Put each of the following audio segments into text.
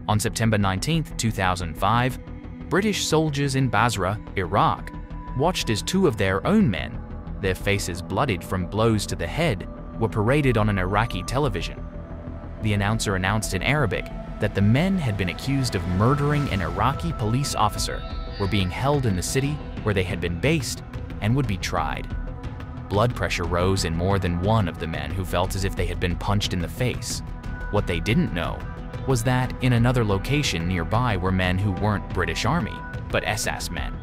On September 19, 2005, British soldiers in Basra, Iraq, watched as two of their own men, their faces bloodied from blows to the head, were paraded on an Iraqi television. The announcer announced in Arabic that the men had been accused of murdering an Iraqi police officer, were being held in the city where they had been based, and would be tried. Blood pressure rose in more than one of the men who felt as if they had been punched in the face. What they didn't know was that in another location nearby were men who weren't British Army, but SAS men.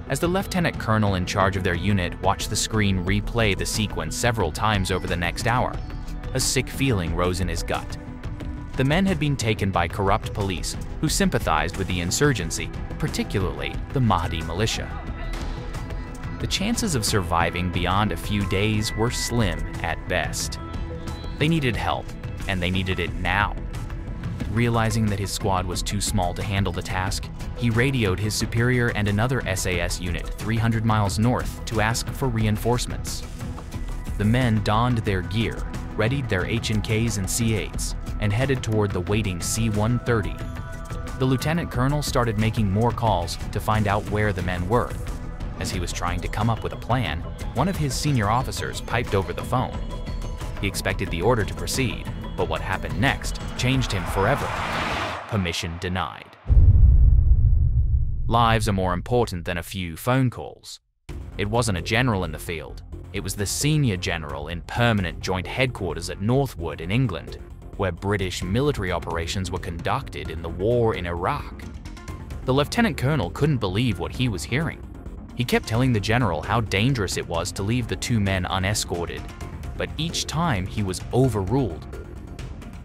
As the lieutenant colonel in charge of their unit watched the screen replay the sequence several times over the next hour, a sick feeling rose in his gut. The men had been taken by corrupt police who sympathized with the insurgency, particularly the Mahdi militia. The chances of surviving beyond a few days were slim at best. They needed help, and they needed it now. Realizing that his squad was too small to handle the task, he radioed his superior and another SAS unit 300 miles north to ask for reinforcements. The men donned their gear, readied their H&Ks and C8s, and headed toward the waiting C-130. The lieutenant colonel started making more calls to find out where the men were. As he was trying to come up with a plan, one of his senior officers piped over the phone. He expected the order to proceed, but what happened next changed him forever. Permission denied. Lives are more important than a few phone calls. It wasn't a general in the field. It was the senior general in permanent joint headquarters at Northwood in England, where British military operations were conducted in the war in Iraq. The lieutenant colonel couldn't believe what he was hearing. He kept telling the general how dangerous it was to leave the two men unescorted, but each time he was overruled.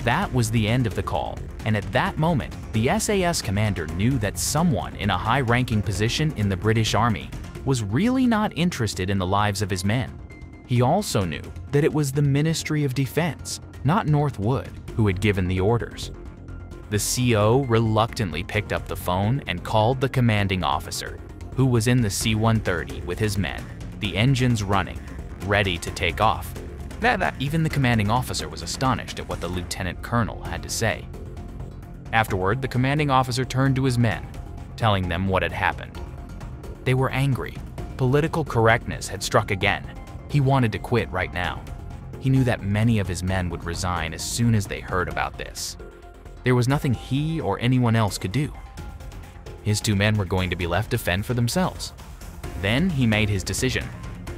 That was the end of the call, and at that moment, the SAS commander knew that someone in a high-ranking position in the British Army was really not interested in the lives of his men. He also knew that it was the Ministry of Defense, not Northwood, who had given the orders. The CO reluctantly picked up the phone and called the commanding officer, who was in the C-130 with his men, the engines running, ready to take off. Even the commanding officer was astonished at what the lieutenant colonel had to say. Afterward, the commanding officer turned to his men, telling them what had happened. They were angry. Political correctness had struck again. He wanted to quit right now. He knew that many of his men would resign as soon as they heard about this. There was nothing he or anyone else could do. His two men were going to be left to fend for themselves. Then he made his decision.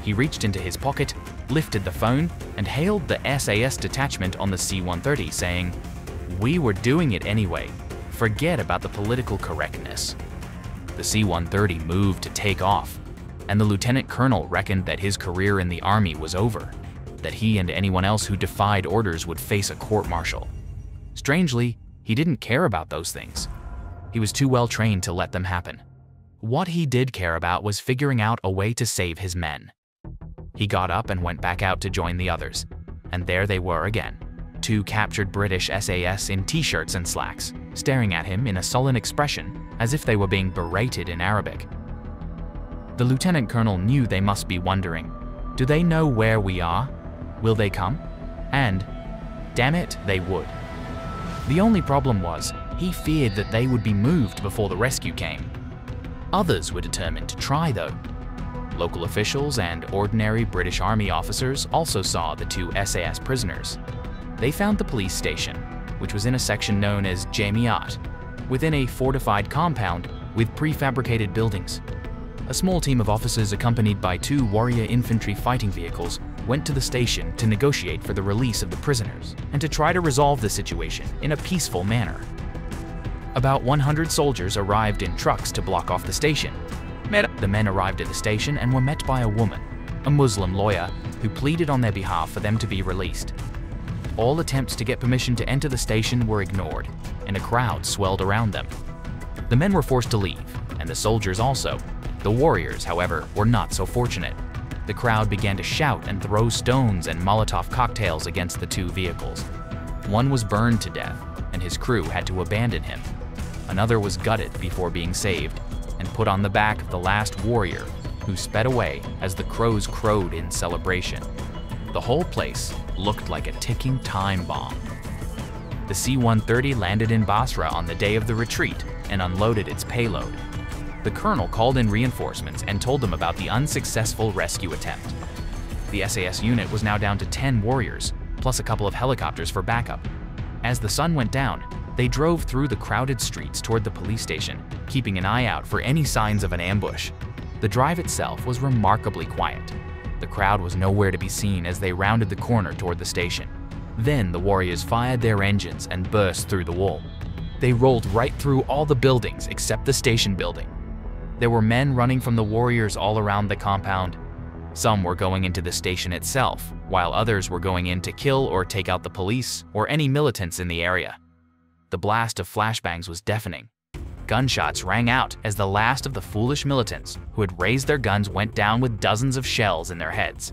He reached into his pocket, lifted the phone, and hailed the SAS detachment on the C-130, saying, "We were doing it anyway. Forget about the political correctness." The C-130 moved to take off, and the lieutenant colonel reckoned that his career in the army was over, that he and anyone else who defied orders would face a court-martial. Strangely, he didn't care about those things. He was too well trained to let them happen. What he did care about was figuring out a way to save his men. He got up and went back out to join the others, and there they were again, two captured British SAS in t-shirts and slacks, staring at him in a sullen expression as if they were being berated in Arabic. The lieutenant colonel knew they must be wondering, do they know where we are? Will they come? And, damn it, they would. The only problem was, he feared that they would be moved before the rescue came. Others were determined to try though. Local officials and ordinary British Army officers also saw the two SAS prisoners. They found the police station, which was in a section known as Jamiat, within a fortified compound with prefabricated buildings. A small team of officers accompanied by two warrior infantry fighting vehicles went to the station to negotiate for the release of the prisoners and to try to resolve the situation in a peaceful manner. About 100 soldiers arrived in trucks to block off the station. The men arrived at the station and were met by a woman, a Muslim lawyer, who pleaded on their behalf for them to be released. All attempts to get permission to enter the station were ignored, and a crowd swelled around them. The men were forced to leave, and the soldiers also. The warriors, however, were not so fortunate. The crowd began to shout and throw stones and Molotov cocktails against the two vehicles. One was burned to death, and his crew had to abandon him. Another was gutted before being saved and put on the back of the last warrior, who sped away as the crows crowed in celebration. The whole place looked like a ticking time bomb. The C-130 landed in Basra on the day of the retreat and unloaded its payload. The colonel called in reinforcements and told them about the unsuccessful rescue attempt. The SAS unit was now down to 10 warriors, plus a couple of helicopters for backup. As the sun went down, they drove through the crowded streets toward the police station, keeping an eye out for any signs of an ambush. The drive itself was remarkably quiet. The crowd was nowhere to be seen as they rounded the corner toward the station. Then the warriors fired their engines and burst through the wall. They rolled right through all the buildings except the station building. There were men running from the warriors all around the compound. Some were going into the station itself, while others were going in to kill or take out the police or any militants in the area. The blast of flashbangs was deafening. Gunshots rang out as the last of the foolish militants who had raised their guns went down with dozens of shells in their heads.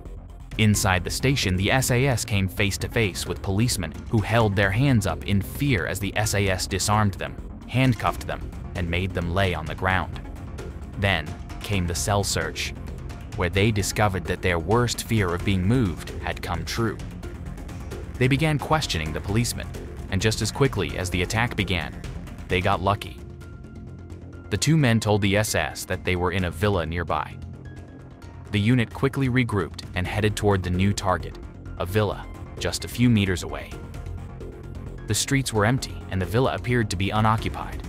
Inside the station, the SAS came face to face with policemen who held their hands up in fear as the SAS disarmed them, handcuffed them, and made them lay on the ground. Then came the cell search, where they discovered that their worst fear of being moved had come true. They began questioning the policemen, and just as quickly as the attack began, they got lucky. The two men told the SS that they were in a villa nearby. The unit quickly regrouped and headed toward the new target, a villa just a few meters away. The streets were empty and the villa appeared to be unoccupied.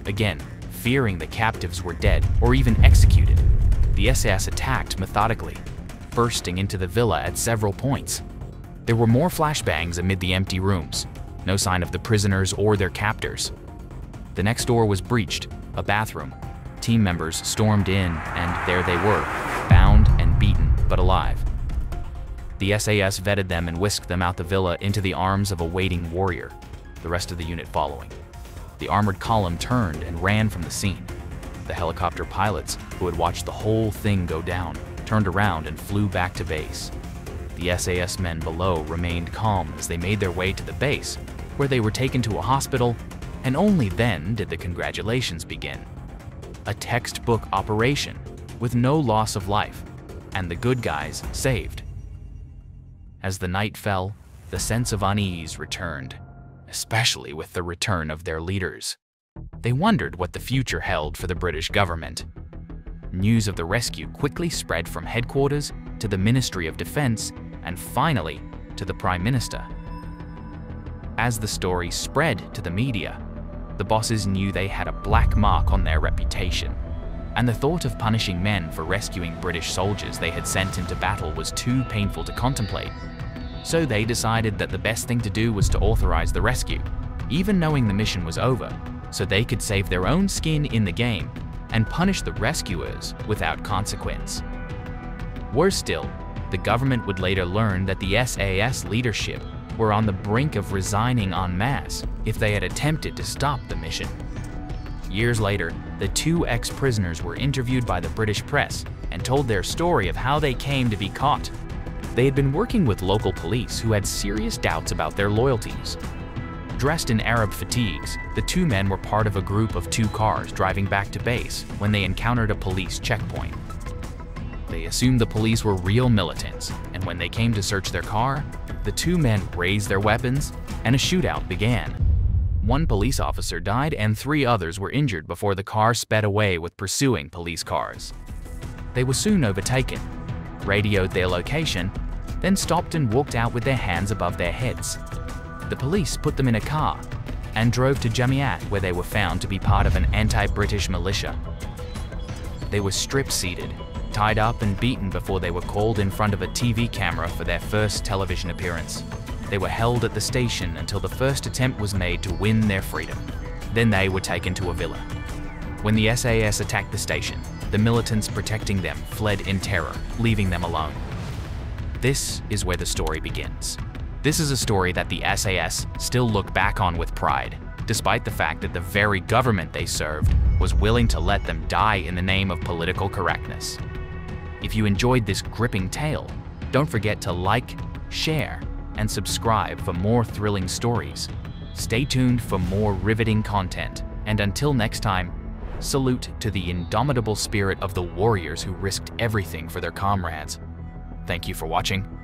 Again, fearing the captives were dead or even executed, the SAS attacked methodically, bursting into the villa at several points. There were more flashbangs amid the empty rooms, no sign of the prisoners or their captors. The next door was breached, a bathroom. Team members stormed in and there they were, bound and beaten but alive. The SAS vetted them and whisked them out the villa into the arms of a waiting warrior, the rest of the unit following. The armored column turned and ran from the scene. The helicopter pilots, who had watched the whole thing go down, turned around and flew back to base. The SAS men below remained calm as they made their way to the base, where they were taken to a hospital, and only then did the congratulations begin. A textbook operation with no loss of life, and the good guys saved. As the night fell, the sense of unease returned, especially with the return of their leaders. They wondered what the future held for the British government. News of the rescue quickly spread from headquarters to the Ministry of Defense and finally to the Prime Minister. As the story spread to the media, the bosses knew they had a black mark on their reputation, and the thought of punishing men for rescuing British soldiers they had sent into battle was too painful to contemplate. So they decided that the best thing to do was to authorize the rescue, even knowing the mission was over, so they could save their own skin in the game and punish the rescuers without consequence. Worse still, the government would later learn that the SAS leadership were on the brink of resigning en masse if they had attempted to stop the mission. Years later, the two ex-prisoners were interviewed by the British press and told their story of how they came to be caught. They had been working with local police who had serious doubts about their loyalties. Dressed in Arab fatigues, the two men were part of a group of 2 cars driving back to base when they encountered a police checkpoint. They assumed the police were real militants, and when they came to search their car, the 2 men raised their weapons and a shootout began. 1 police officer died and 3 others were injured before the car sped away with pursuing police cars. They were soon overtaken, radioed their location, then stopped and walked out with their hands above their heads. The police put them in a car and drove to Jamiat, where they were found to be part of an anti-British militia. They were strip-seated, tied up and beaten before they were called in front of a TV camera for their first television appearance. They were held at the station until the first attempt was made to win their freedom. Then they were taken to a villa. When the SAS attacked the station, the militants protecting them fled in terror, leaving them alone. This is where the story begins. This is a story that the SAS still look back on with pride, despite the fact that the very government they served was willing to let them die in the name of political correctness. If you enjoyed this gripping tale, don't forget to like, share, and subscribe for more thrilling stories. Stay tuned for more riveting content, and until next time, salute to the indomitable spirit of the warriors who risked everything for their comrades. Thank you for watching.